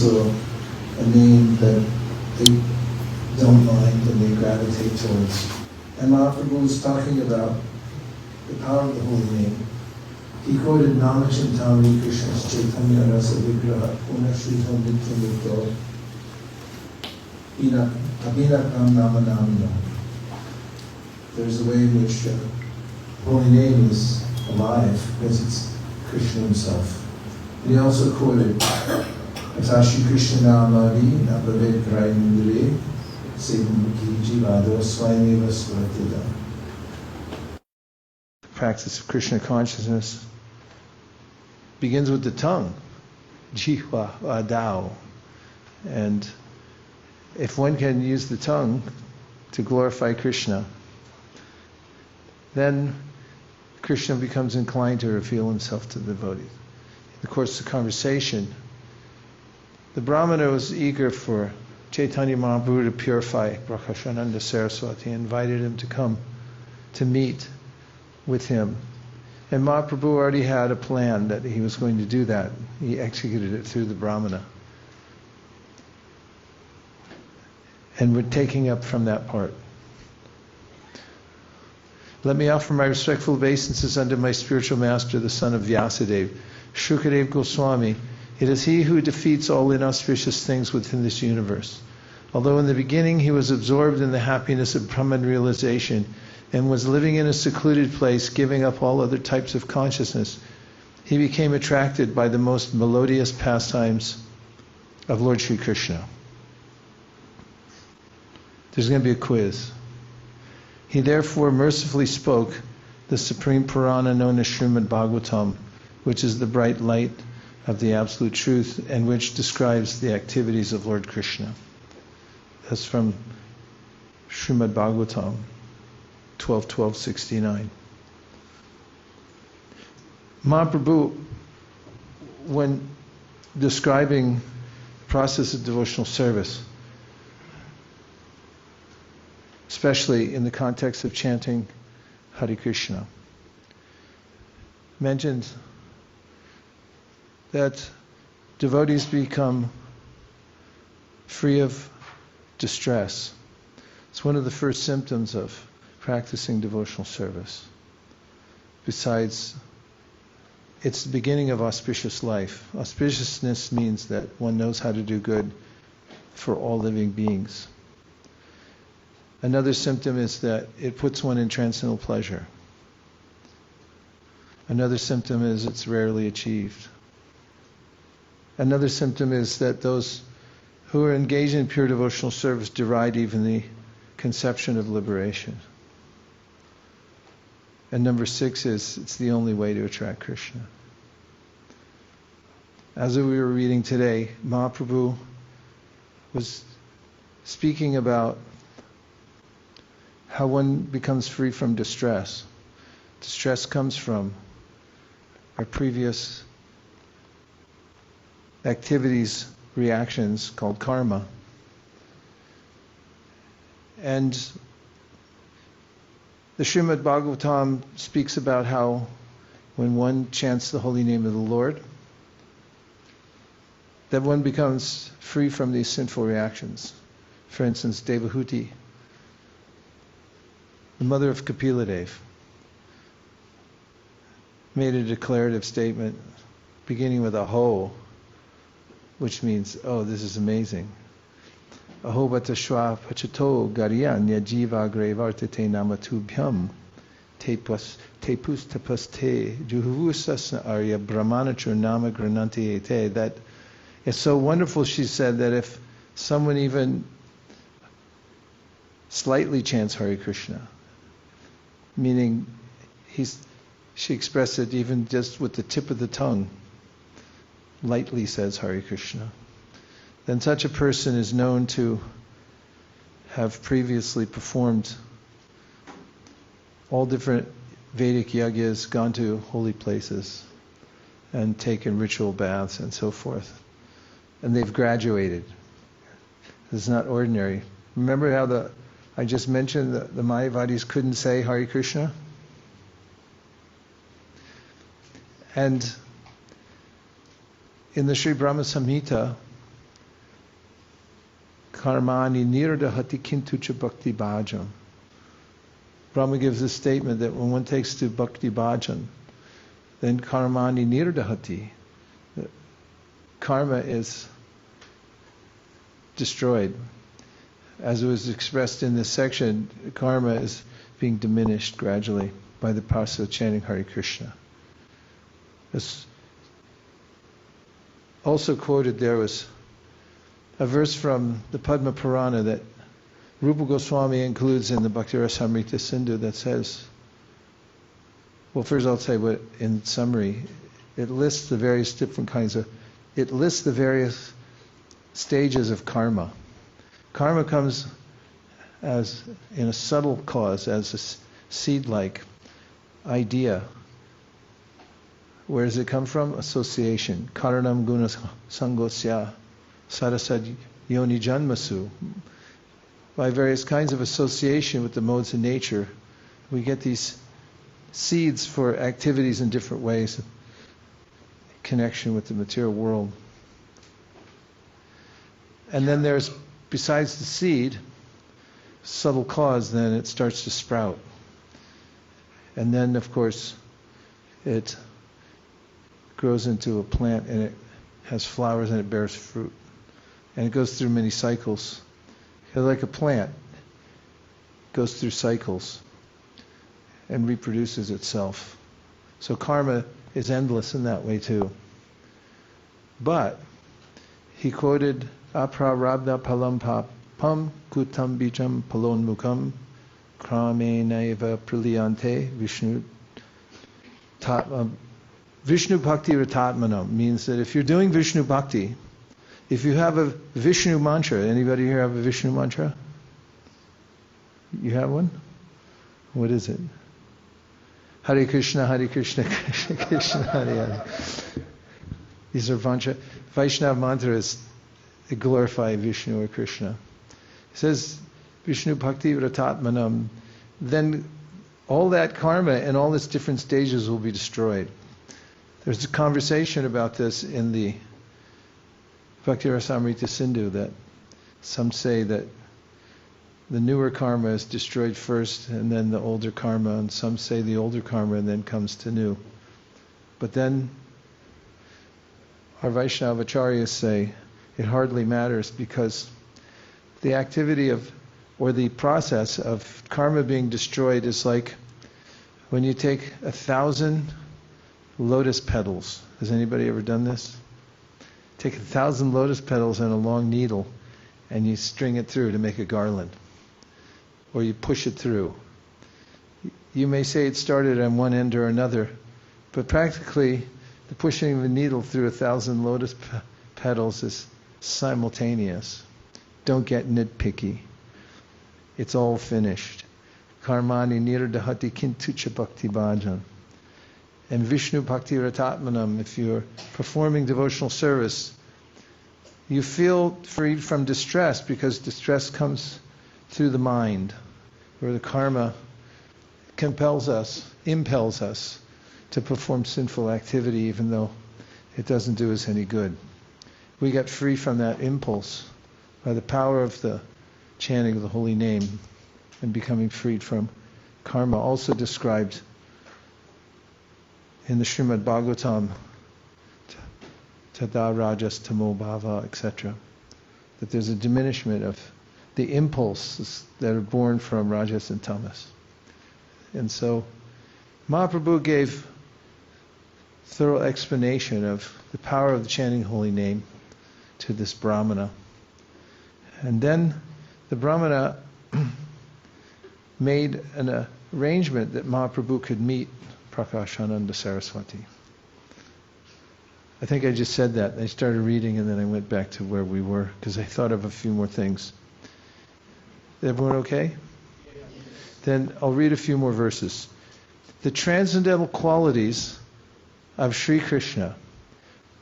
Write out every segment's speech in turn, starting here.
also a name that they don't mind and they gravitate towards. And Mahaprabhu was talking about the power of the holy name. He quoted Namachintamani Krishna's Chaitanya Rasa Vigraha Punashritam Nityamukto Abhinakam Nama Namino. There's a way in which the holy name is alive because it's Krishna himself. And he also quoted Atashi Krishna Namadi Nabhavet Graimundre Sevamukhi Jivado Swayameva Swaratida. The practice of Krishna consciousness begins with the tongue, Jihva Adao. And if one can use the tongue to glorify Krishna, then Krishna becomes inclined to reveal himself to the devotees. In the course of the conversation, the Brahmana was eager for Chaitanya Mahaprabhu to purify Prakashananda Saraswati. He invited him to come to meet with him. And Mahaprabhu already had a plan that he was going to do that. He executed it through the Brahmana. And we're taking up from that part. Let me offer my respectful obeisances unto my spiritual master, the son of Vyasadeva, Sukadeva Goswami. It is he who defeats all inauspicious things within this universe. Although in the beginning he was absorbed in the happiness of Brahman realization and was living in a secluded place, giving up all other types of consciousness, he became attracted by the most melodious pastimes of Lord Sri Krishna. There's going to be a quiz. He therefore mercifully spoke the supreme Purana known as Srimad Bhagavatam, which is the bright light of the absolute truth and which describes the activities of Lord Krishna. That's from Srimad Bhagavatam 12:12-69. Mahaprabhu, when describing the process of devotional service, especially in the context of chanting Hare Krishna, mentioned that devotees become free of distress. It's one of the first symptoms of practicing devotional service. Besides, it's the beginning of auspicious life. Auspiciousness means that one knows how to do good for all living beings. Another symptom is that it puts one in transcendental pleasure. Another symptom is it's rarely achieved. Another symptom is that those who are engaged in pure devotional service deride even the conception of liberation. And number 6 is it's the only way to attract Krishna. As we were reading today, Mahaprabhu was speaking about how one becomes free from distress. Distress comes from our previous activities, reactions called karma. And the Srimad Bhagavatam speaks about how when one chants the holy name of the Lord, that one becomes free from these sinful reactions. For instance, Devahuti, the mother of Kapiladev, made a declarative statement beginning with aho, which means, oh, this is amazing. Aho batashwa pachato garyanya jiva grevartate namatubhyam te pus tapaste juhuvusasna arya brahmanachur nama grananti ete. That it's so wonderful, she said, that if someone even slightly chants Hare Krishna, meaning she expressed it even just with the tip of the tongue, lightly says Hare Krishna, then such a person is known to have previously performed all different Vedic yajnas, gone to holy places, and taken ritual baths and so forth. And they've graduated. It's not ordinary. Remember how I just mentioned that the Mayavadis couldn't say Hare Krishna? And in the Sri Brahma Samhita, karmani nirdahati kintucha bhakti bhajam. Brahma gives a statement that when one takes to bhakti bhajan, then karmani nirdahati, karma is destroyed. As it was expressed in this section, karma is being diminished gradually by the process of chanting Hare Krishna. This also quoted there was a verse from the Padma Purana that Rupa Goswami includes in the Bhakti Rasamrita Sindhu that says, well, first I'll say what in summary, it lists the various different kinds of, it lists the various stages of karma. Karma comes as in a subtle cause, as a seed-like idea. Where does it come from? Association. Karanam guna sangosya sarasad yoni janmasu. By various kinds of association with the modes of nature, we get these seeds for activities in different ways, connection with the material world. And then there's, besides the seed, subtle cause, then it starts to sprout. And then, of course, it grows into a plant and it has flowers and it bears fruit. And it goes through many cycles. Like a plant, it goes through cycles and reproduces itself. So karma is endless in that way too. But he quoted aprarabdha palam papam kutam bijam palon mukam kramenaiva praliyante Vishnu bhakti ratatmanam means that if you're doing Vishnu bhakti, if you have a Vishnu mantra, anybody here have a Vishnu mantra? You have one? What is it? Hare Krishna, Krishna Krishna, Hare Hare. These are Vaishnava mantras that glorify Vishnu or Krishna. It says Vishnu bhakti ratatmanam, then all that karma and all its different stages will be destroyed. There's a conversation about this in the Bhakti Rasamrita Sindhu that some say that the newer karma is destroyed first and then the older karma, and some say the older karma and then comes to new. But then our Vaishnava acharyas say it hardly matters, because the activity of, or the process of karma being destroyed is like when you take 1,000 lotus petals. Has anybody ever done this? Take 1,000 lotus petals and a long needle and you string it through to make a garland. Or you push it through. You may say it started on one end or another, but practically the pushing of the needle through 1,000 lotus petals is simultaneous. Don't get nitpicky. It's all finished. Karmani nirdahati kintucha bhakti bhajan. And Vishnu bhakti ratatmanam, if you're performing devotional service, you feel freed from distress, because distress comes through the mind, where the karma impels us to perform sinful activity even though it doesn't do us any good. We get free from that impulse by the power of the chanting of the holy name and becoming freed from karma. Also described in the Srimad Bhagavatam, tada rajas tamo bhava, etc., that there's a diminishment of the impulses that are born from rajas and tamas. And so Mahaprabhu gave thorough explanation of the power of the chanting holy name to this Brahmana. And then the Brahmana made an arrangement that Mahaprabhu could meet Prakashananda Saraswati. I think I just said that. I started reading and then I went back to where we were because I thought of a few more things. Is everyone okay? Yes. Then I'll read a few more verses. The transcendental qualities of Sri Krishna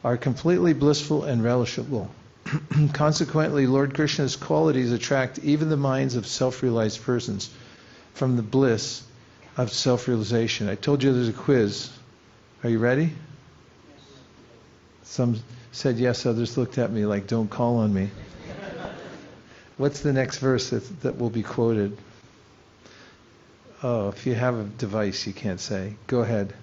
are completely blissful and relishable. Consequently, Lord Krishna's qualities attract even the minds of self-realized persons from the bliss of self-realization. I told you there's a quiz. Are you ready? Yes. Some said yes, others looked at me like, don't call on me. What's the next verse that will be quoted? Oh, if you have a device, you can't say. Go ahead.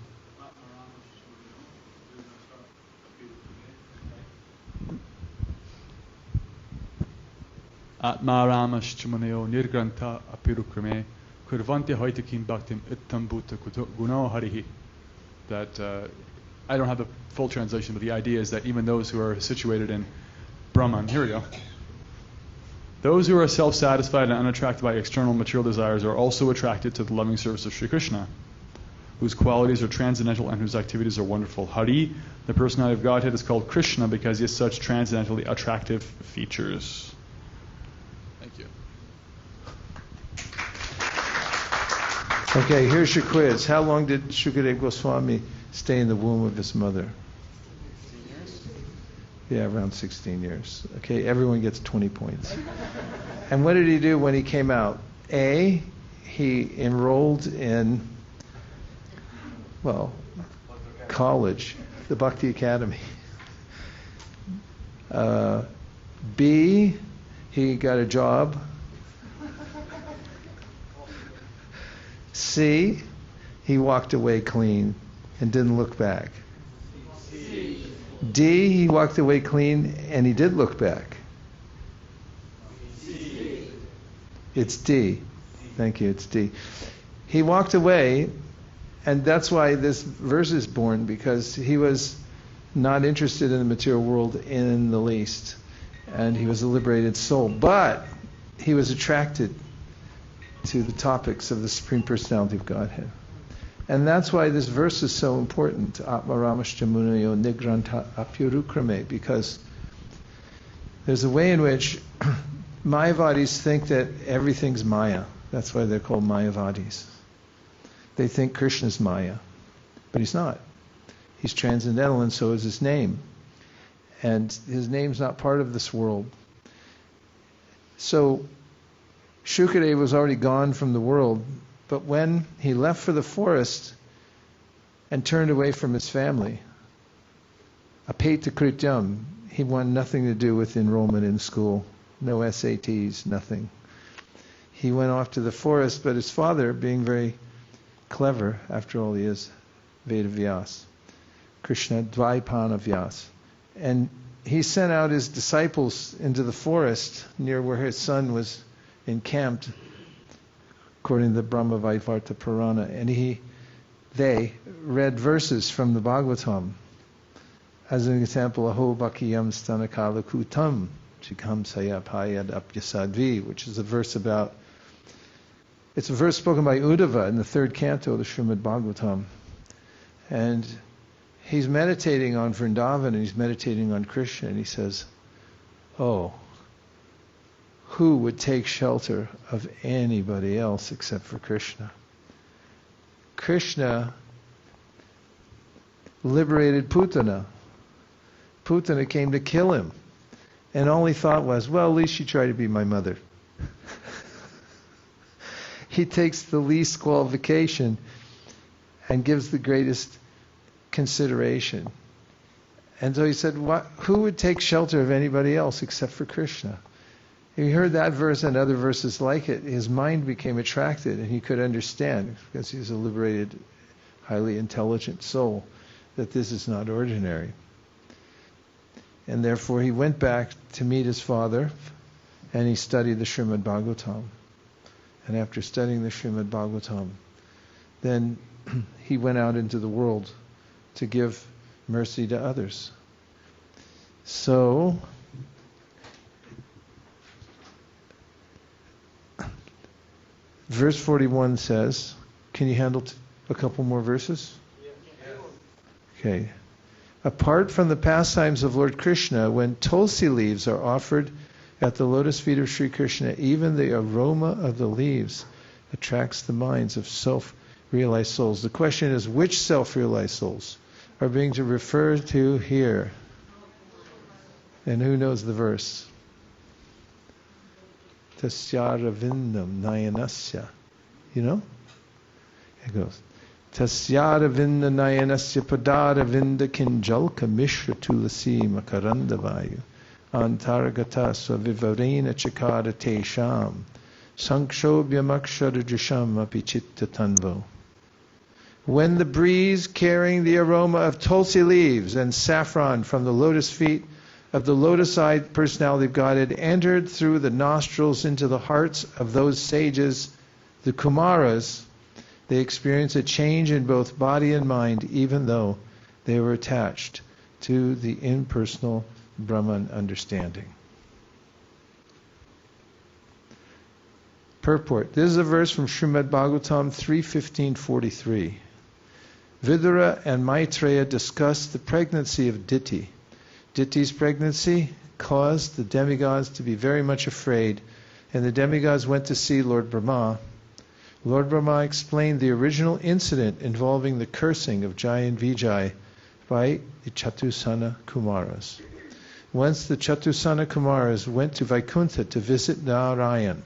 Atmaramaschamaneo nirgranta apirukrame kurvanti haitakim bhaktim ittam bhuta guno harihi. That I don't have the full translation, but the idea is that even those who are situated in Brahman, here we go. Those who are self-satisfied and unattracted by external material desires are also attracted to the loving service of Sri Krishna, whose qualities are transcendental and whose activities are wonderful. Hari, the personality of Godhead, is called Krishna because he has such transcendentally attractive features. Thank you. Okay, here's your quiz. How long did Sukadeva Goswami stay in the womb of his mother? 16 years? Yeah, around 16 years. Okay, everyone gets 20 points. And what did he do when he came out? A, he enrolled in, college, the Bhakti Academy. B, he got a job. C, he walked away clean and didn't look back. C. D, he walked away clean and he did look back. C. It's D. Thank you, it's D. He walked away, and that's why this verse is born, because he was not interested in the material world in the least, and he was a liberated soul. But he was attracted to the topics of the Supreme Personality of Godhead. And that's why this verse is so important, Atmaramashchamunayo nigranta apyurukrame, because there's a way in which Mayavadis think that everything's Maya. That's why they're called Mayavadis. They think Krishna's Maya, but he's not. He's transcendental, and so is his name. And his name's not part of this world. So Sukadeva was already gone from the world, but when he left for the forest and turned away from his family, apeta krityam, he wanted nothing to do with enrollment in school, no SATs, nothing. He went off to the forest, but his father, being very clever, after all he is Vedavyas, Krishna Dvaipana Vyas, and he sent out his disciples into the forest near where his son was encamped, according to the Brahma Vaivarta Purana, and they read verses from the Bhagavatam. As an example, Aho Bhakiyam Stanakala Kutam Chikam Sayapayad Apyasadvi, which is a verse about, it's a verse spoken by Uddhava in the third canto of the Srimad Bhagavatam. And he's meditating on Vrindavan, and he's meditating on Krishna, and he says, oh, who would take shelter of anybody else except for Krishna? Krishna liberated Putana. Putana came to kill him. And all he thought was, well, at least she tried to be my mother. He takes the least qualification and gives the greatest consideration. And so he said, who would take shelter of anybody else except for Krishna? He heard that verse and other verses like it. His mind became attracted, and he could understand, because he's a liberated, highly intelligent soul, that this is not ordinary. And therefore he went back to meet his father, and he studied the Srimad Bhagavatam. And after studying the Srimad Bhagavatam, then he went out into the world to give mercy to others. So verse 41 says, can you handle a couple more verses? Yes. Okay. Apart from the pastimes of Lord Krishna, when tulsi leaves are offered at the lotus feet of Sri Krishna, even the aroma of the leaves attracts the minds of self-realized souls. The question is, which self-realized souls are being referred to here? And who knows the verse? Tasyaravindam nayanasya. You know? It goes, Tasyaravinda nayanasya padaravinda kinjalka mishra tulasi makarandavayu antaragata savivarena chakara tesham sankshobhyamakshadajasham apichitta tanvo. When the breeze carrying the aroma of tulsi leaves and saffron from the lotus feet of the lotus-eyed personality of Godhead entered through the nostrils into the hearts of those sages, the Kumaras, they experienced a change in both body and mind, even though they were attached to the impersonal Brahman understanding. Purport. This is a verse from Srimad Bhagavatam 3:15-43. Vidura and Maitreya discussed the pregnancy of Diti. Diti's pregnancy caused the demigods to be very much afraid, and the demigods went to see Lord Brahma. Lord Brahma explained the original incident involving the cursing of Jai and Vijay by the Chatusana Kumaras. Once the Chatusana Kumaras went to Vaikuntha to visit Narayan,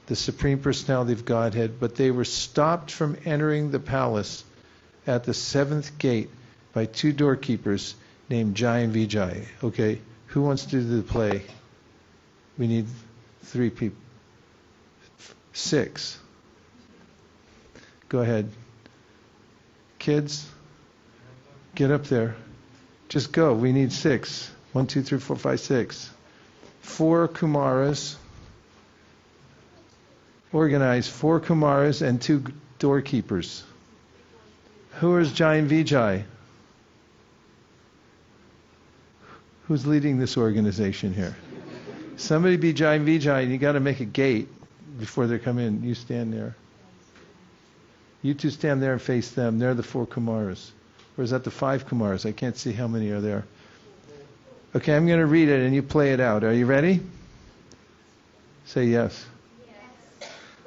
the Supreme Personality of Godhead, but they were stopped from entering the palace at the seventh gate by two doorkeepers named Jai and Vijay. Okay, who wants to do the play? We need 3 people. 6. Go ahead. Kids, get up there. Just go. We need 6. 1, 2, 3, 4, 5, 6. 4 Kumaras. Organize 4 Kumaras and 2 doorkeepers. Who is Jai and Vijay? Who's leading this organization here? Somebody be Jai and Vijay, and you got to make a gate before they come in. You stand there. You 2 stand there and face them. They're the 4 Kumaras. Or is that the 5 Kumaras? I can't see how many are there. Okay, I'm going to read it and you play it out. Are you ready? Say yes.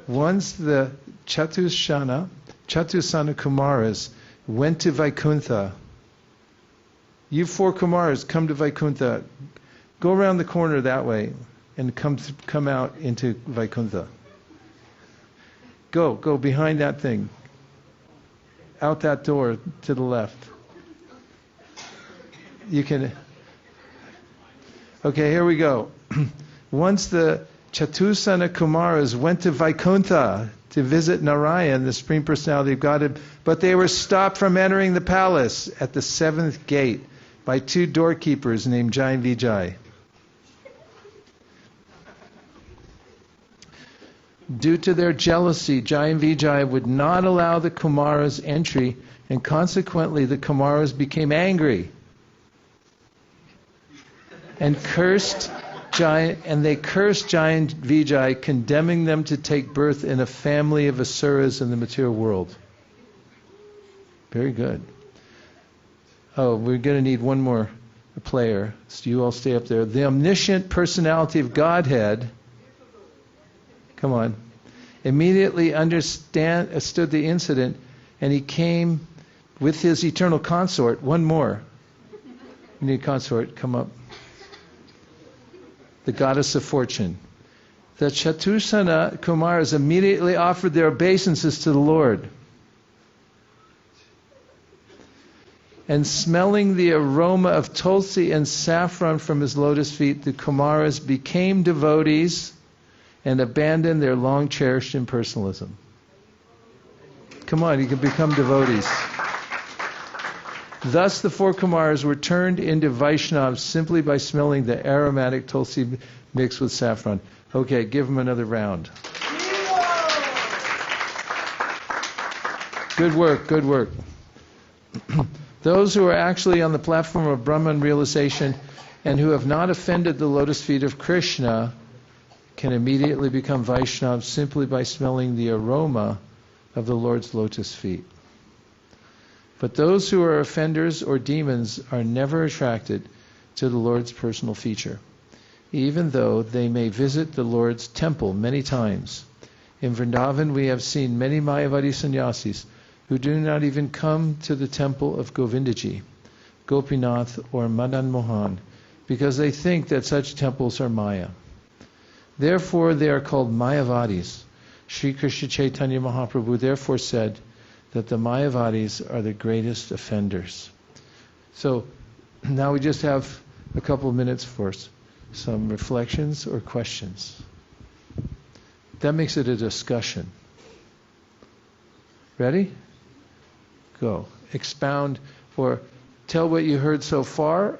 Once the Chatusana Kumaras went to Vaikuntha. You 4 Kumaras come to Vaikuntha. Go around the corner that way and come out into Vaikuntha. Go behind that thing. Out that door to the left. You can... Okay, here we go. Once the Chatusana Kumaras went to Vaikuntha to visit Narayan, the Supreme Personality of Godhead, but they were stopped from entering the palace at the 7th gate by 2 doorkeepers named Jai and Vijay. Due to their jealousy, Jai and Vijay would not allow the Kumaras entry, and consequently the Kumaras became angry and cursed Jai and Vijay, condemning them to take birth in a family of asuras in the material world. Very good. Oh, we're going to need one more player. So you all stay up there. The omniscient personality of Godhead, come on, immediately understood the incident, and he came with his eternal consort. One more. We need a consort. Come up. The goddess of fortune. The Chatusana Kumaras immediately offered their obeisances to the Lord. And smelling the aroma of tulsi and saffron from his lotus feet, the Kumaras became devotees and abandoned their long-cherished impersonalism. Come on, you can become devotees. Thus the 4 Kumaras were turned into Vaishnavas simply by smelling the aromatic tulsi mixed with saffron. Okay, give them another round. Good work, good work. Those who are actually on the platform of Brahman realization and who have not offended the lotus feet of Krishna can immediately become Vaishnavas simply by smelling the aroma of the Lord's lotus feet. But those who are offenders or demons are never attracted to the Lord's personal feature, even though they may visit the Lord's temple many times. In Vrindavan we have seen many Mayavadi sannyasis who do not even come to the temple of Govindaji, Gopinath or Madan Mohan, because they think that such temples are Maya. Therefore they are called Mayavadis. Sri Krishna Chaitanya Mahaprabhu therefore said that the Mayavadis are the greatest offenders. So now we just have a couple of minutes for some reflections or questions. That makes it a discussion. Ready? Go. Expound or tell what you heard so far,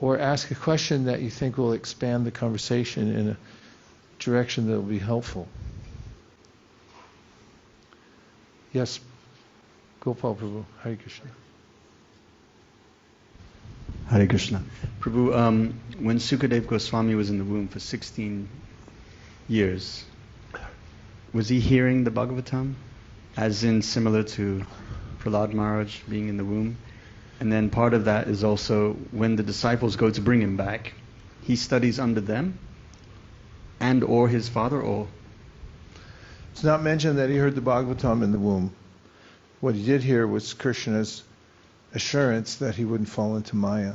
or ask a question that you think will expand the conversation in a direction that will be helpful. Yes, Gopal Prabhu, Hare Krishna. Hare Krishna. Prabhu, when Sukadeva Goswami was in the womb for 16 years, was he hearing the Bhagavatam? As in similar to Prahlad Maharaj being in the womb? And then part of that is also when the disciples go to bring him back, he studies under them and or his father, or? It's not mentioned that he heard the Bhagavatam in the womb. What he did hear was Krishna's assurance that he wouldn't fall into Maya.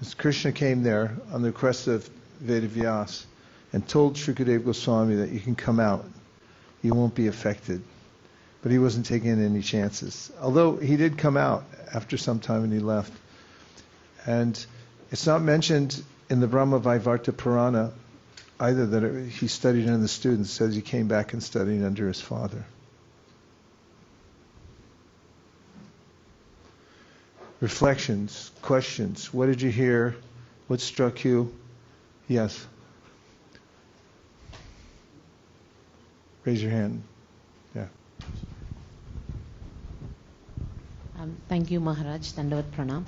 As Krishna came there on the request of Vedavyas and told Sukadeva Goswami that you can come out, you won't be affected. But he wasn't taking any chances. Although he did come out after some time and he left. And it's not mentioned in the Brahma Vaivarta Purana either that he studied under the students. It says he came back and studied under his father. Reflections, questions. What did you hear? What struck you? Yes. Raise your hand. Yeah. Thank you, Maharaj. Dandavat Pranam.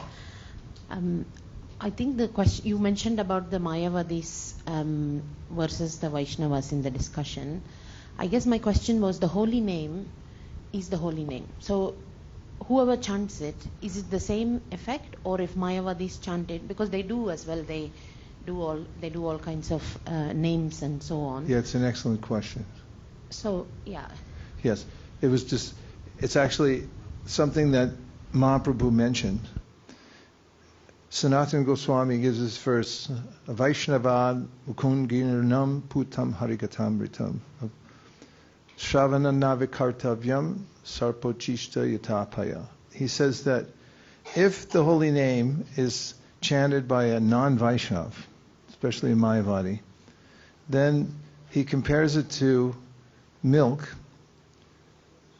I think the question you mentioned about the Mayavadis versus the Vaishnavas in the discussion. I guess my question was, the holy name is the holy name. So whoever chants it, is it the same effect, or if Mayavadis chant it, because they do as well, they do all kinds of names and so on. Yeah, it's an excellent question. So yeah. Yes, it's actually something that Mahaprabhu mentioned. Sanatana Goswami gives this verse, Vaishnava Mukundginam Putam Harikatamritam Shravana Navikartavyam Sarpochishta Yatapaya. He says that if the holy name is chanted by a non-Vaishnav, especially a Mayavadi, then he compares it to milk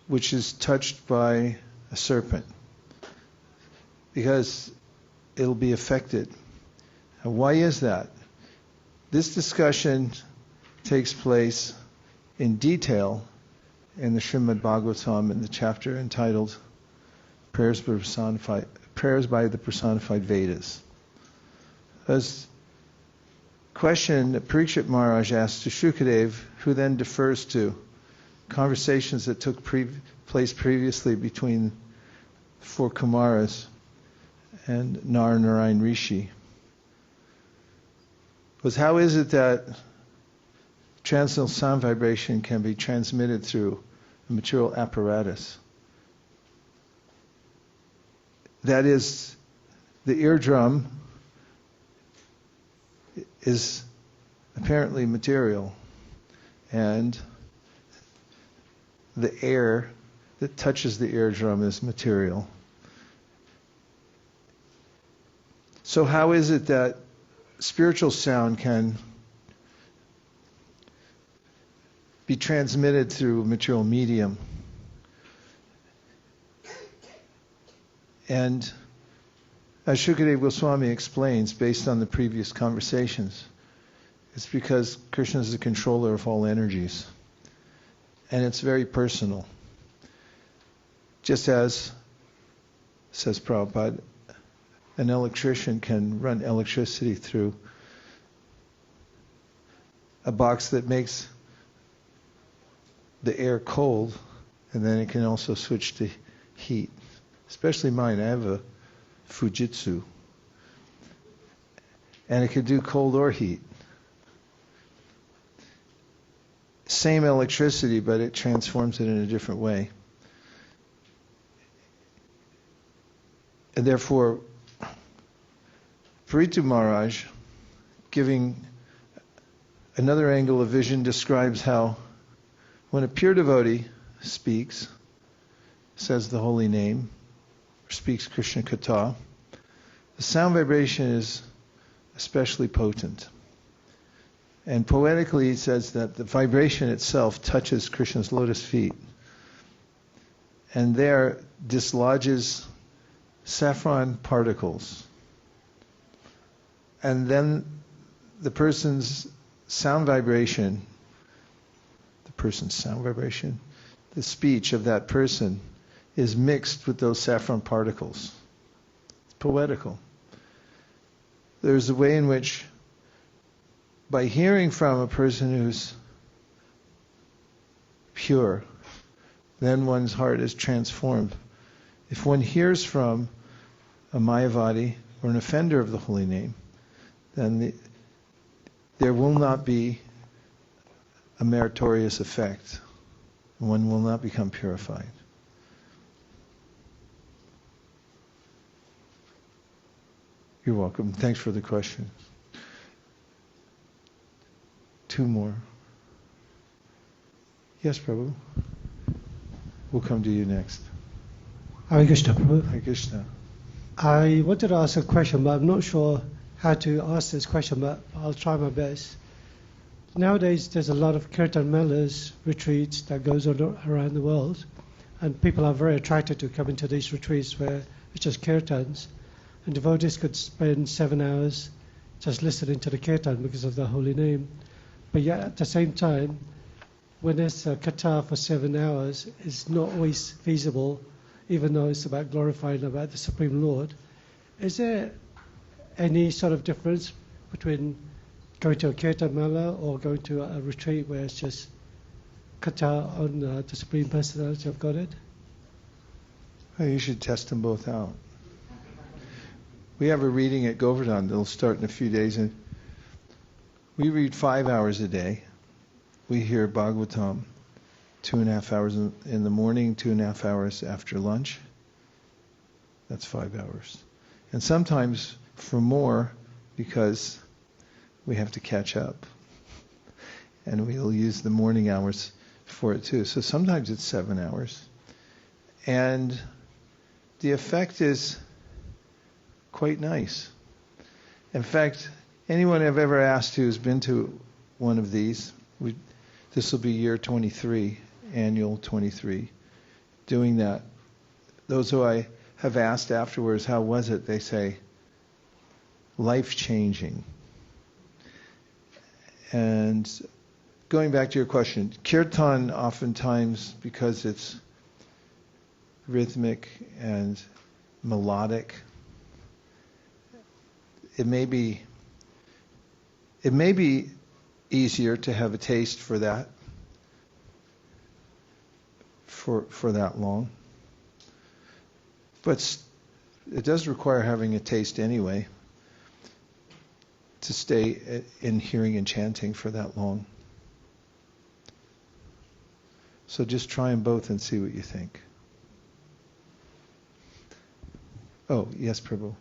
which is touched by a serpent, because it'll be affected. And why is that? This discussion takes place in detail in the Srimad Bhagavatam in the chapter entitled Prayers by the Personified Vedas. As question that Parikshit Maharaj asked to Sukadeva, who then defers to conversations that took place previously between four Kumaras and Narayan Rishi, was how is it that transcendental sound vibration can be transmitted through a material apparatus? That is, the eardrum is apparently material, and the air that touches the eardrum is material. So how is it that spiritual sound can be transmitted through a material medium? And as Sukadeva Goswami explains, based on the previous conversations, it's because Krishna is the controller of all energies. And it's very personal. Just as, says Prabhupada, an electrician can run electricity through a box that makes the air cold, and then it can also switch to heat. Especially mine, I have a Fujitsu. And it can do cold or heat. Same electricity, but it transforms it in a different way. And therefore, Paritu Maharaj, giving another angle of vision, describes how when a pure devotee speaks, says the holy name, or speaks Krishna Katha, the sound vibration is especially potent. And poetically it says that the vibration itself touches Krishna's lotus feet, and there dislodges saffron particles. And then the person's sound vibration, the speech of that person is mixed with those saffron particles. It's poetical. There's a way in which, by hearing from a person who's pure, then one's heart is transformed. If one hears from a Mayavadi or an offender of the holy name, then there will not be a meritorious effect. One will not become purified. You're welcome. Thanks for the question. 2 more. Yes, Prabhu. We'll come to you next. Hare Krishna, Prabhu. Hare Krishna. I wanted to ask a question, but I'm not sure how to ask this question, but I'll try my best. Nowadays, there's a lot of Kirtan Melas retreats that goes on around the world, and people are very attracted to coming to these retreats where it's just Kirtans, and devotees could spend 7 hours just listening to the Kirtan because of the holy name. But yet, at the same time, when there's a katha for 7 hours, it's not always feasible, even though it's about glorifying about the Supreme Lord. Is there any sort of difference between going to a Kirtan Mela or going to a retreat where it's just katha on the Supreme Personality of Godhead? Well, you should test them both out. We have a reading at Govardhan that'll start in a few days, and we read 5 hours a day. We hear Bhagavatam 2.5 hours in the morning, 2.5 hours after lunch. That's 5 hours. And sometimes for more, because we have to catch up. And we'll use the morning hours for it too. So sometimes it's 7 hours. And the effect is quite nice. In fact, anyone I've ever asked who's been to one of these, this will be year 23, annual 23, doing that. Those who I have asked afterwards, how was it? They say, life-changing. And going back to your question, kirtan oftentimes, because it's rhythmic and melodic, it may be easier to have a taste for that for that long. But it does require having a taste anyway to stay in hearing and chanting for that long. So just try them both and see what you think. Oh, yes, Prabhu.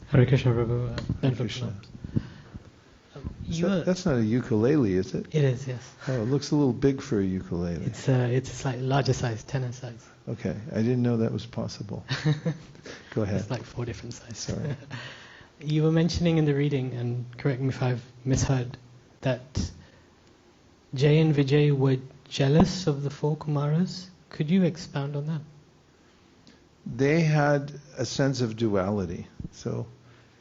Hare Krishna, Prabhu. Hare Krishna. That's not a ukulele, is it? It is, yes. Oh, it looks a little big for a ukulele. It's a slightly larger size, tenor size. Okay, I didn't know that was possible. Go ahead. It's like 4 different sizes. Sorry. You were mentioning in the reading, and correct me if I've misheard, that Jay and Vijay were jealous of the 4 Kumaras. Could you expound on that? They had a sense of duality. So,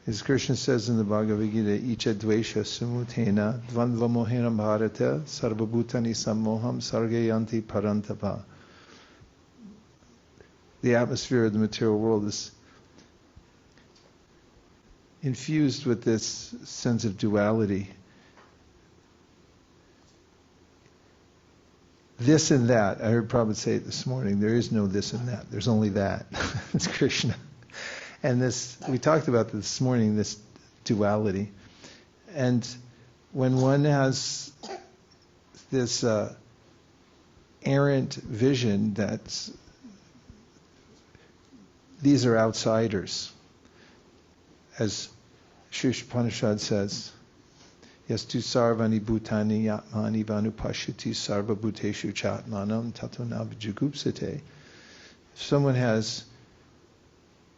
as Krishna says in the Bhagavad Gita, Icha dvesha sumutena dvandva mohena bharata sarvabhutani sammoham sargayanti parantapa. The atmosphere of the material world is infused with this sense of duality. This and that. I heard Prabhupada say it this morning. There is no this and that. There's only that. It's Krishna. And this, we talked about this morning, this duality. And when one has this errant vision that these are outsiders, as Sri Upanishad says, Yastu sarvani bhutani yatmani vanupashyati sarva bhuteshu chatmanam tato nabhijugupsate. If someone has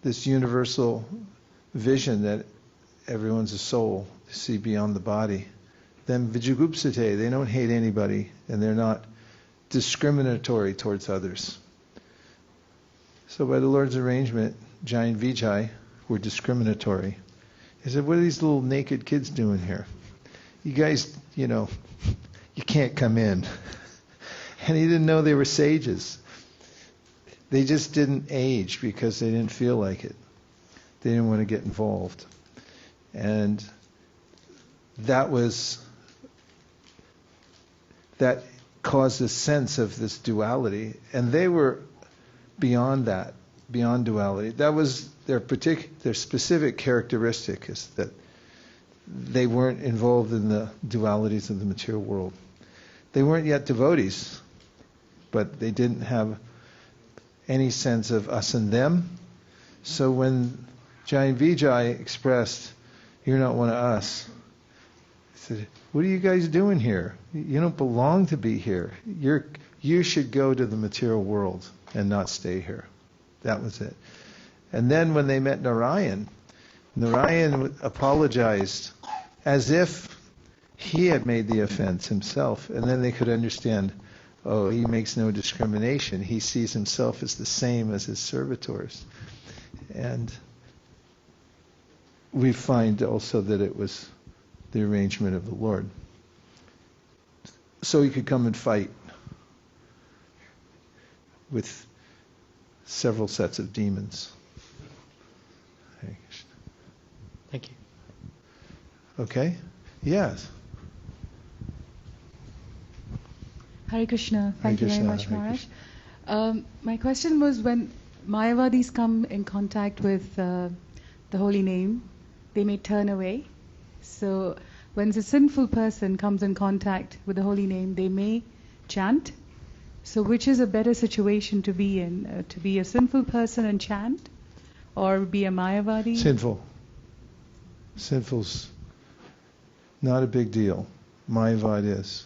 this universal vision that everyone's a soul, they see beyond the body. Then vijagupsate, they don't hate anybody, and they're not discriminatory towards others. So by the Lord's arrangement, Jai and Vijay were discriminatory. He said, what are these little naked kids doing here? You guys, you can't come in. And he didn't know they were sages. They just didn't age because they didn't feel like it. They didn't want to get involved. And that caused a sense of this duality. And they were beyond that, beyond duality. That was their specific characteristic, is that they weren't involved in the dualities of the material world. They weren't yet devotees, but they didn't have any sense of us and them. So when Jai and Vijay expressed, you're not one of us, he said, what are you guys doing here? You don't belong to be here. You should go to the material world and not stay here. That was it. And then when they met Narayan apologized as if he had made the offense himself. And then they could understand, oh, he makes no discrimination. He sees himself as the same as his servitors. And we find also that it was the arrangement of the Lord. So he could come and fight with several sets of demons. Thank you. Okay? Yes. Hare Krishna. Thank you very Krishna, much, Hare Maharaj. My question was, when Mayavadis come in contact with the holy name, they may turn away. So when a sinful person comes in contact with the holy name, they may chant. So which is a better situation to be in? To be a sinful person and chant? Or be a Mayavadi? Sinful. Sinful's not a big deal. Mayavad is.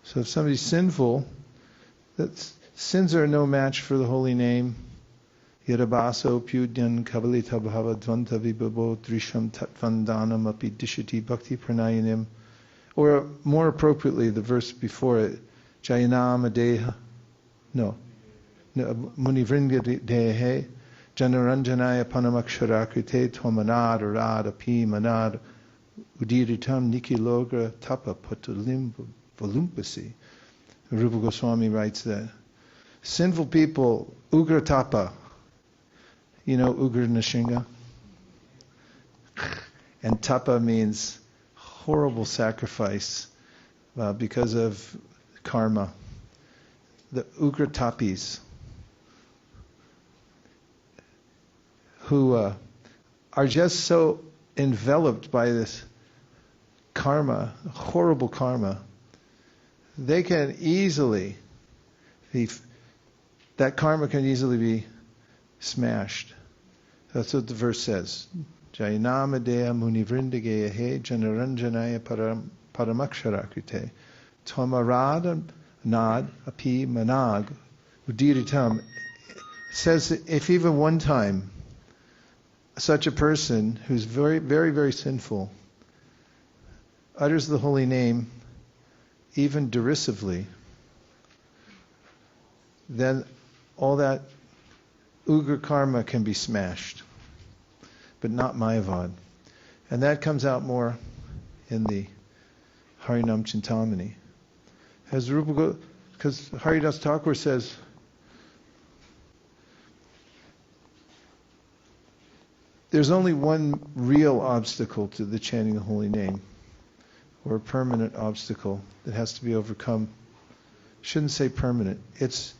So if somebody's sinful, sins are no match for the holy name. Yadabaso pyudyan kavalita bhava dvanta vibhavo drisham tatvandanam api dishati bhakti pranayanim. Or more appropriately, the verse before it, Jayanam adeha. No. Munivringa dehe. Janaranjanaya panamaksharakite tvamanad arad api manad udiritam nikilogra tapa patulim volumpasi. Rupa Goswami writes that sinful people, ugra tapa, ugra nashinga, and tapa means horrible sacrifice because of karma. The ugra tapis, who are just so enveloped by this karma, horrible karma, they can easily that karma can easily be smashed. That's what the verse says. Jayanamadeya munivrindageya he janaranjanaya paramaksharakite tvamarada nad api manag udiritam. It says that if even one time such a person who's very, very, very sinful utters the holy name even derisively, then all that ugra karma can be smashed, but not Mayavad. And that comes out more in the Harinam Chintamani. Because Haridas Thakur says, there's only one real obstacle to the chanting the holy name, or a permanent obstacle that has to be overcome. Shouldn't say permanent. It's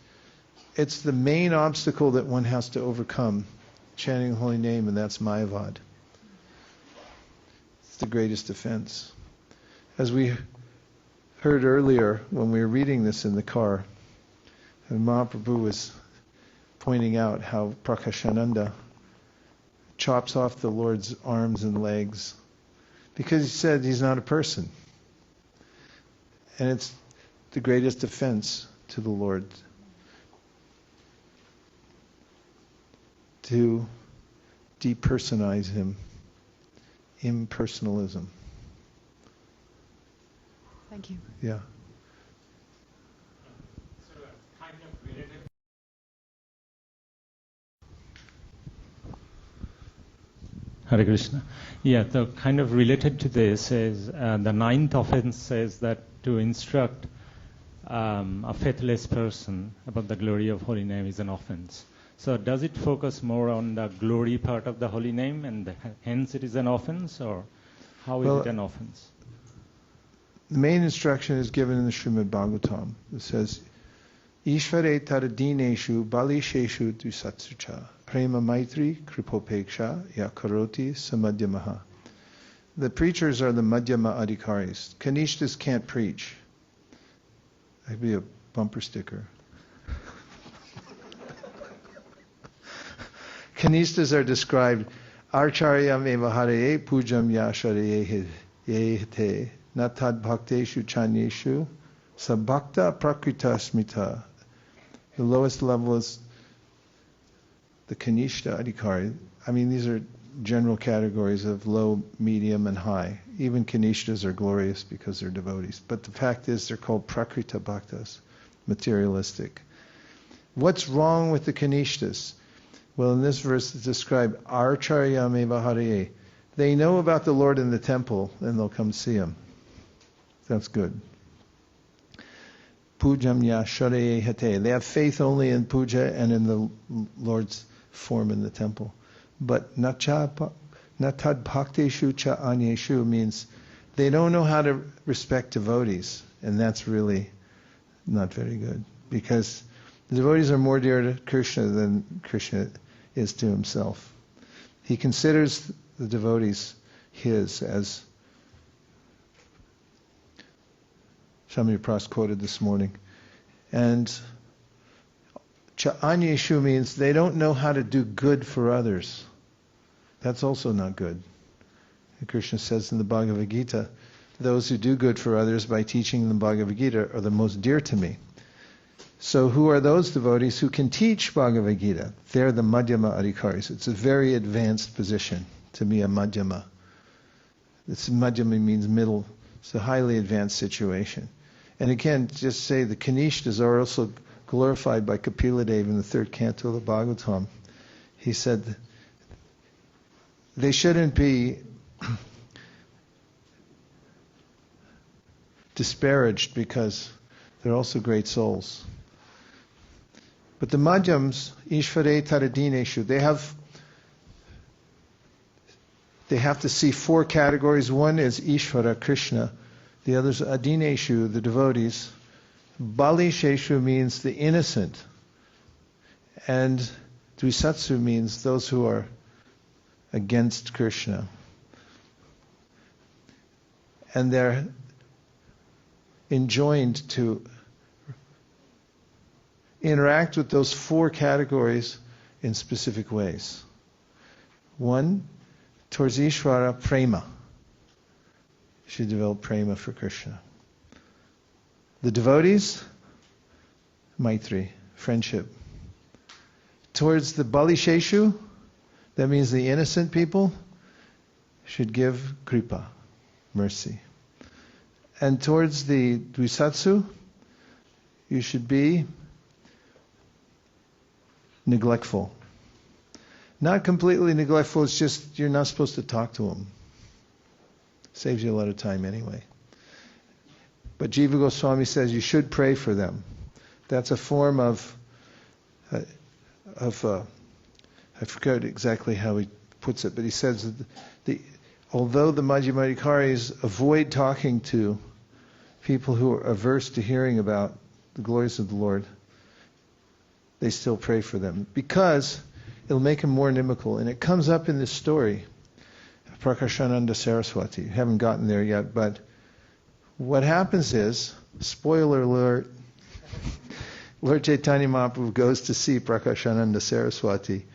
the main obstacle that one has to overcome, chanting the holy name, and that's Mayavad. It's the greatest offense. As we heard earlier when we were reading this in the car, and Mahaprabhu was pointing out how Prakashananda chops off the Lord's arms and legs because he said he's not a person. And it's the greatest offense to the Lord to depersonize him impersonalism. Thank you. Yeah. Hare Krishna. Yeah, so kind of related to this is the ninth offense says that to instruct a faithless person about the glory of holy name is an offense. So does it focus more on the glory part of the holy name and hence it is an offense, or how is it an offense? The main instruction is given in the Srimad Bhagavatam. It says, Ishvare taradineshu balisheshu dusatsucha prema maitri kripopeksha yakaroti samadhyamaha. The preachers are the madhyama adhikaris. Kanishtas can't preach. That'd be a bumper sticker. Kanishtas are described, Archaryam eva hareye pujam yashareye yehte natad bhakteshu chanyeshu sabhakta prakrita smita. The lowest level is the Kanishta Adhikari. I mean, these are general categories of low, medium, and high. Even Kanishtas are glorious because they're devotees. But the fact is they're called Prakrita Bhaktas, materialistic. What's wrong with the Kanishtas? Well, in this verse it's described, Archaryam eva hareye. They know about the Lord in the temple and they'll come see him. That's good. Pujam yashareye hate. They have faith only in puja and in the Lord's form in the temple. But natad bhakteshu cha anyeshu means they don't know how to respect devotees. And that's really not very good. Because the devotees are more dear to Krishna than Krishna is to himself. He considers the devotees his, as Swami Prabhupada quoted this morning. And Cha'anyeshu means they don't know how to do good for others. That's also not good. And Krishna says in the Bhagavad Gita, those who do good for others by teaching them Bhagavad Gita are the most dear to me. So who are those devotees who can teach Bhagavad Gita? They're the Madhyama Adhikaris. It's a very advanced position to be a Madhyama. Madhyama means middle. It's a highly advanced situation. And again, just say the Kanishtas are also glorified by Kapila Deva in the third canto of the Bhagavatam. He said they shouldn't be disparaged because they're also great souls. But the Madhyams, Ishvare Taradineshu, they have to see four categories. One is Ishvara, Krishna. The others are Adineshu, the devotees. Bali Sheshu means the innocent. And Dvisatsu means those who are against Krishna. And they're enjoined to interact with those four categories in specific ways. One, towards Ishvara, prema. You should develop prema for Krishna. The devotees, maitri, friendship. Towards the balisheshu, that means the innocent people, should give kripa, mercy. And towards the dvisatsu, you should be neglectful. Not completely neglectful, it's just you're not supposed to talk to them. Saves you a lot of time anyway. But Jiva Goswami says you should pray for them. That's a form of I forget exactly how he puts it, but he says that although the Madhyamadhikaris avoid talking to people who are averse to hearing about the glories of the Lord, they still pray for them because it'll make them more inimical. And it comes up in this story, Prakashananda Saraswati. You haven't gotten there yet, but what happens is, spoiler alert, Lord Chaitanya Mahaprabhu goes to see Prakashananda Saraswati.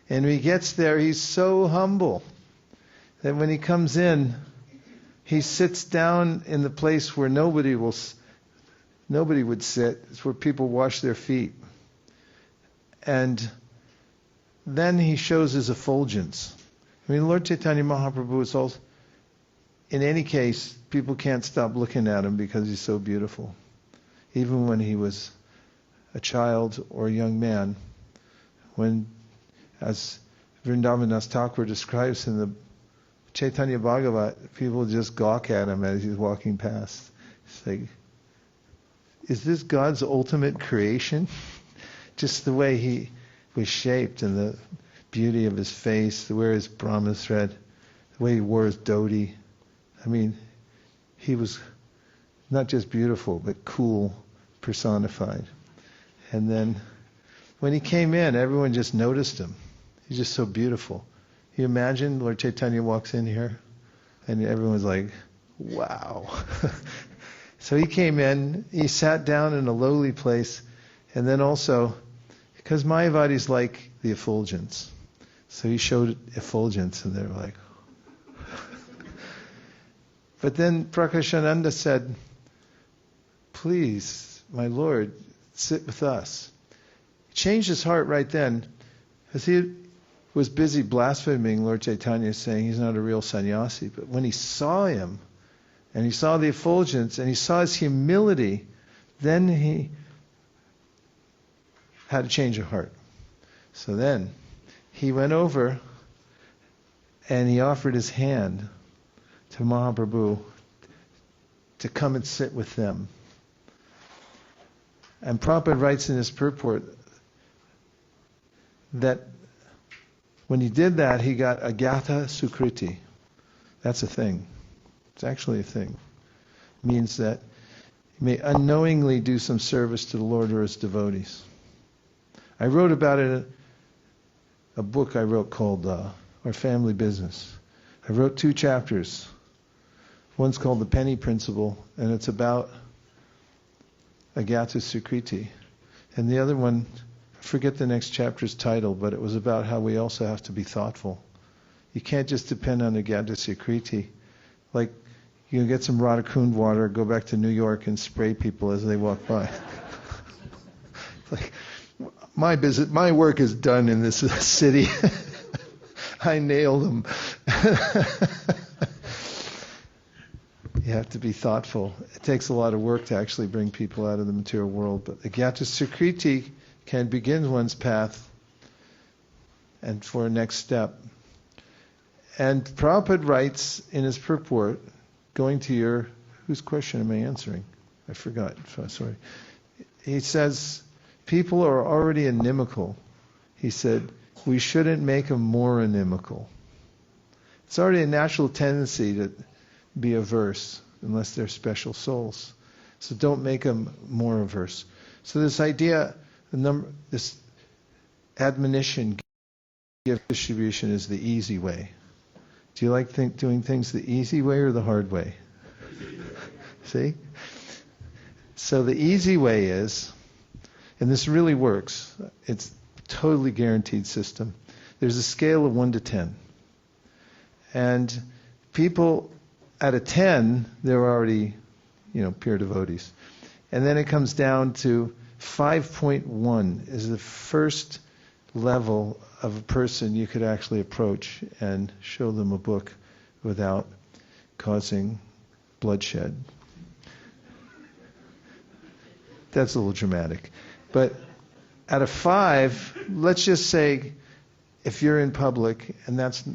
And when he gets there, he's so humble that when he comes in, he sits down in the place where nobody would sit. It's where people wash their feet. And then he shows his effulgence. I mean, Lord Chaitanya Mahaprabhu is also, in any case, people can't stop looking at him because he's so beautiful. Even when he was a child or a young man, when, as Vrindavan Thakur describes in the Chaitanya Bhagavat, people just gawk at him as he's walking past. It's like, is this God's ultimate creation? Just the way he was shaped and the beauty of his face, the way his Brahma thread, the way he wore his dhoti. I mean, he was not just beautiful, but cool, personified. And then when he came in, everyone just noticed him. He's just so beautiful. You imagine Lord Chaitanya walks in here and everyone's like, wow. So he came in, he sat down in a lowly place, and then also, because Mayavadis like the effulgence, so he showed effulgence and they were like, but then Prakashananda said, please, my Lord, sit with us. He changed his heart right then, because he was busy blaspheming Lord Chaitanya, saying he's not a real sannyasi. But when he saw him, and he saw the effulgence, and he saw his humility, then he had a change of heart. So then he went over and he offered his hand to Mahaprabhu to come and sit with them. And Prabhupada writes in his purport that when he did that, he got agyata sukriti. That's a thing. It's actually a thing. It means that you may unknowingly do some service to the Lord or his devotees. I wrote about it in a book I wrote called Our Family Business. I wrote 2 chapters. One's called The Penny Principle, and it's about agyata sukriti. And the other one, I forget the next chapter's title, but it was about how we also have to be thoughtful. You can't just depend on agyata sukriti. Like, you can get some Radhakund water, go back to New York and spray people as they walk by. Like, my work is done in this city. I nailed them. You have to be thoughtful. It takes a lot of work to actually bring people out of the material world. But agyata sukriti can begin one's path and for a next step. And Prabhupada writes in his purport, going to your, whose question am I answering? I forgot, sorry. He says, people are already inimical. He said, we shouldn't make them more inimical. It's already a natural tendency to be averse, unless they're special souls. So don't make them more averse. So this idea, this admonition, gift distribution is the easy way. Do you like doing things the easy way or the hard way? See? So the easy way is, and this really works, it's a totally guaranteed system. There's a scale of 1 to 10. And people at a 10, they're already, pure devotees. And then it comes down to 5.1 is the first level of a person you could actually approach and show them a book without causing bloodshed. That's a little dramatic. But at a 5, let's just say if you're in public, and there's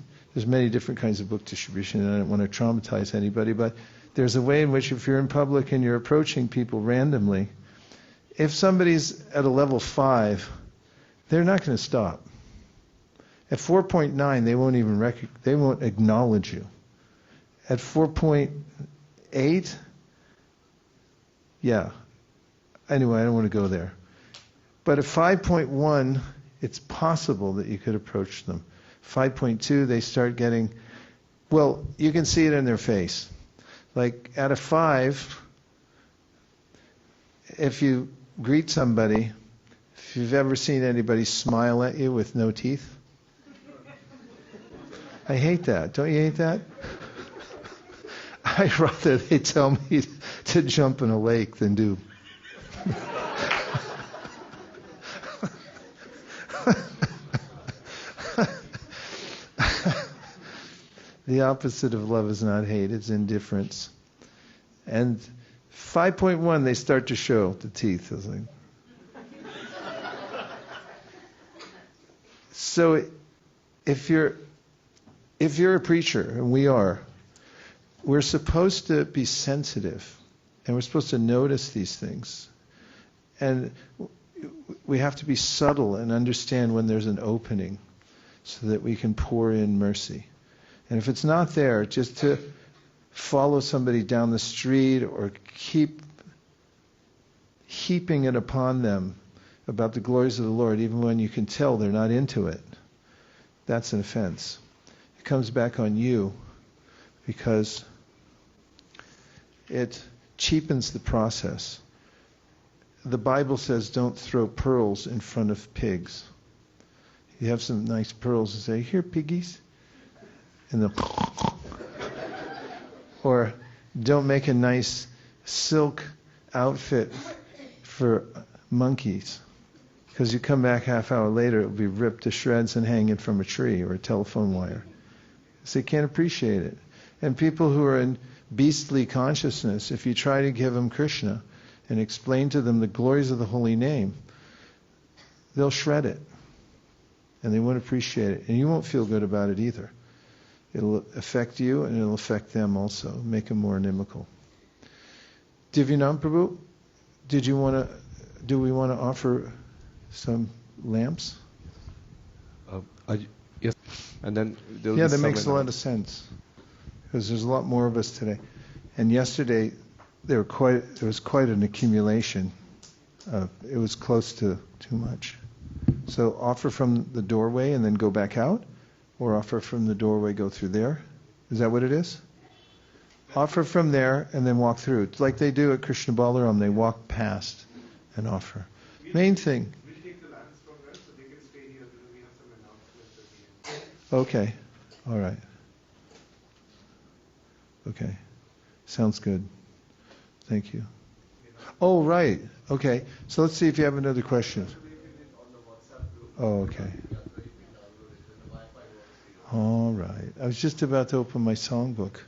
many different kinds of book distribution, and I don't want to traumatize anybody, but there's a way in which if you're in public and you're approaching people randomly, if somebody's at a level 5, they're not going to stop. At 4.9, they won't acknowledge you. At 4.8, yeah. Anyway, I don't want to go there. But at 5.1, it's possible that you could approach them. 5.2, they start getting, well, you can see it in their face. Like at a 5, if you greet somebody, if you've ever seen anybody smile at you with no teeth, I hate that. Don't you hate that? I'd rather they tell me to jump in a lake than do. The opposite of love is not hate, it's indifference. And 5.1, they start to show the teeth. I was like, so if you're a preacher, and we are, we're supposed to be sensitive, and we're supposed to notice these things. And we have to be subtle and understand when there's an opening so that we can pour in mercy. And if it's not there, just to follow somebody down the street or keep heaping it upon them about the glories of the Lord, even when you can tell they're not into it, that's an offense. It comes back on you because it cheapens the process. The Bible says don't throw pearls in front of pigs. You have some nice pearls and say, here, piggies. And they'll or don't make a nice silk outfit for monkeys. Because you come back half hour later, it'll be ripped to shreds and hanging from a tree or a telephone wire. So you can't appreciate it. And people who are in beastly consciousness, if you try to give them Krishna and explain to them the glories of the holy name, they'll shred it. And they won't appreciate it. And you won't feel good about it either. It'll affect you and it'll affect them also, make them more inimical. Divyanam Prabhu, do we want to offer some lamps? Yes. And then yeah, that makes a lot of sense. Because there's a lot more of us today. And yesterday, there was quite an accumulation. It was close to too much. So offer from the doorway and then go back out? Or offer from the doorway, go through there? Is that what it is? Offer from there and then walk through. It's like they do at Krishna Balaram. They walk past and offer. Main thing. We'll take the lamps from there so they can stay here because we have some announcements at the end. Okay. All right. Okay. Sounds good. Thank you. Oh, right. Okay. So let's see if you have another question. Oh, okay. All right. I was just about to open my songbook.